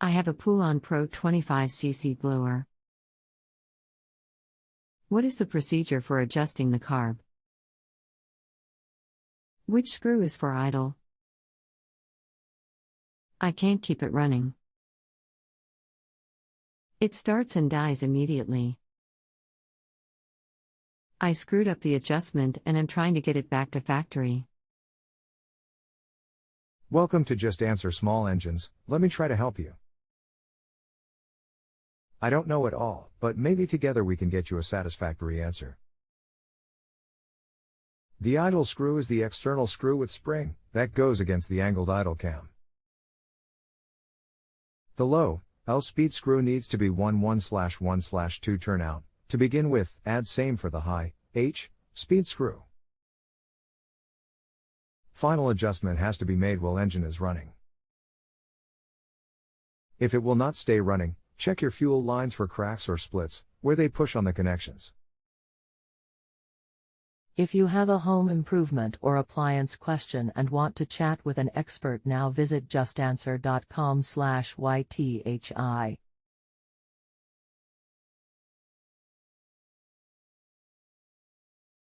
I have a Poulan Pro 25cc blower. What is the procedure for adjusting the carb? Which screw is for idle? I can't keep it running. It starts and dies immediately. I screwed up the adjustment and am trying to get it back to factory. Welcome to Just Answer Small Engines. Let me try to help you. I don't know it all, but maybe together we can get you a satisfactory answer. The idle screw is the external screw with spring that goes against the angled idle cam. The low L speed screw needs to be 1/1/1/2 turnout. To begin with, add same for the high H speed screw. Final adjustment has to be made while engine is running. If it will not stay running, check your fuel lines for cracks or splits, where they push on the connections. If you have a home improvement or appliance question and want to chat with an expert now, visit justanswer.com/YTHI.